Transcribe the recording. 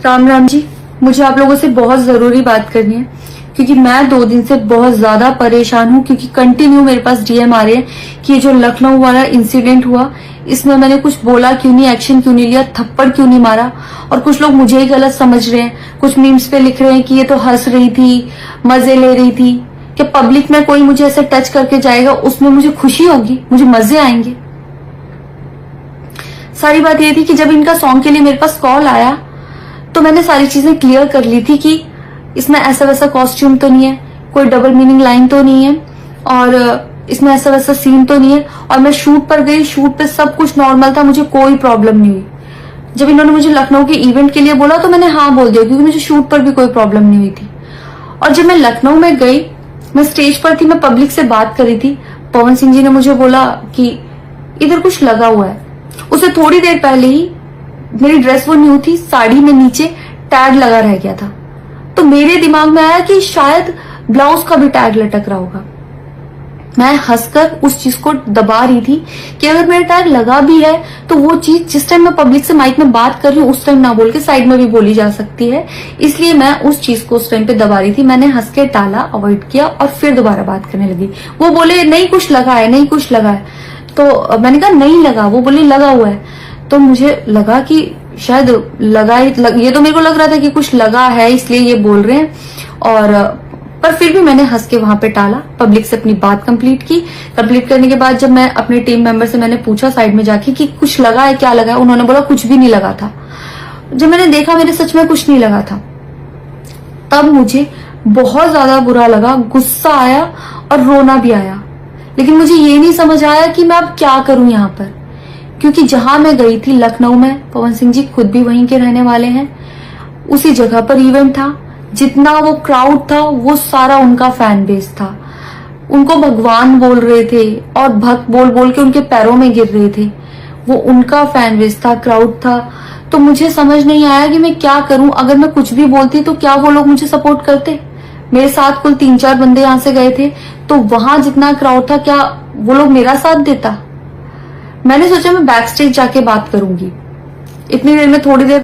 राम राम जी। मुझे आप लोगों से बहुत जरूरी बात करनी है क्योंकि मैं 2 दिन से बहुत ज्यादा परेशान हूँ क्योंकि कंटिन्यू मेरे पास डीएम आ रहे हैं कि ये जो लखनऊ वाला इंसिडेंट हुआ इसमें मैंने कुछ बोला क्यों नहीं, एक्शन क्यों नहीं लिया, थप्पड़ क्यों नहीं मारा। और कुछ लोग मुझे ही गलत समझ रहे हैं, कुछ मीम्स पे लिख रहे हैं कि ये तो हंस रही थी, मजे ले रही थी। कि पब्लिक में कोई मुझे ऐसे टच करके जाएगा उसमें मुझे खुशी होगी, मुझे मजे आएंगे। सारी बात ये थी कि जब इनका सॉन्ग के लिए मेरे पास कॉल आया तो मैंने सारी चीजें क्लियर कर ली थी कि इसमें ऐसा वैसा कॉस्ट्यूम तो नहीं है, कोई डबल मीनिंग लाइन तो नहीं है और इसमें ऐसा वैसा सीन तो नहीं है। और मैं शूट पर गई, शूट पे सब कुछ नॉर्मल था, मुझे कोई प्रॉब्लम नहीं हुई। जब इन्होंने मुझे लखनऊ के इवेंट के लिए बोला तो मैंने हाँ बोल दिया क्योंकि मुझे शूट पर भी कोई प्रॉब्लम नहीं हुई थी। और जब मैं लखनऊ में गई, मैं स्टेज पर थी, मैं पब्लिक से बात कर रही थी, पवन सिंह जी ने मुझे बोला कि इधर कुछ लगा हुआ है। उसे थोड़ी देर पहले ही मेरी ड्रेस वो न्यू थी, साड़ी में नीचे टैग लगा रह गया था। तो मेरे दिमाग में आया कि शायद ब्लाउज का भी टैग लटक रहा होगा। मैं हंसकर उस चीज को दबा रही थी कि अगर मेरा टैग लगा भी है तो वो चीज जिस टाइम मैं पब्लिक से माइक में बात कर रही हूँ उस टाइम ना बोल के साइड में भी बोली जा सकती है, इसलिए मैं उस चीज को उस टाइम पे दबा रही थी। मैंने हंस के टाला, अवॉइड किया और फिर दोबारा बात करने लगी। वो बोले नहीं कुछ लगा है, नहीं कुछ लगा है। तो मैंने कहा नहीं लगा, वो बोले लगा हुआ है। तो मुझे लगा कि शायद ये तो मेरे को लग रहा था कि कुछ लगा है इसलिए ये बोल रहे हैं। और पर फिर भी मैंने हंस के वहां पे टाला, पब्लिक से अपनी बात कंप्लीट की। कंप्लीट करने के बाद जब मैं अपने टीम मेंबर से मैंने पूछा साइड में जाके कि कुछ लगा है, क्या लगा है, उन्होंने बोला कुछ भी नहीं लगा था। जब मैंने देखा मेरे सच में कुछ नहीं लगा था, तब मुझे बहुत ज्यादा बुरा लगा, गुस्सा आया और रोना भी आया। लेकिन मुझे ये नहीं समझ आया कि मैं अब क्या करूं यहाँ पर, क्योंकि जहां मैं गई थी लखनऊ में, पवन सिंह जी खुद भी वहीं के रहने वाले हैं, उसी जगह पर इवेंट था। जितना वो क्राउड था वो सारा उनका फैन बेस था। उनको भगवान बोल रहे थे और भक्त बोल बोल के उनके पैरों में गिर रहे थे। वो उनका फैन बेस था, क्राउड था। तो मुझे समझ नहीं आया कि मैं क्या करूं। अगर मैं कुछ भी बोलती तो क्या वो लोग मुझे सपोर्ट करते। मेरे साथ कुल 3-4 बंदे यहाँ से गए थे, तो वहां जितना क्राउड था क्या वो लोग मेरा साथ देता। मैंने सोचा मैं बैक स्टेज जाके बात करूंगी। इतनी देर में थोड़ी देर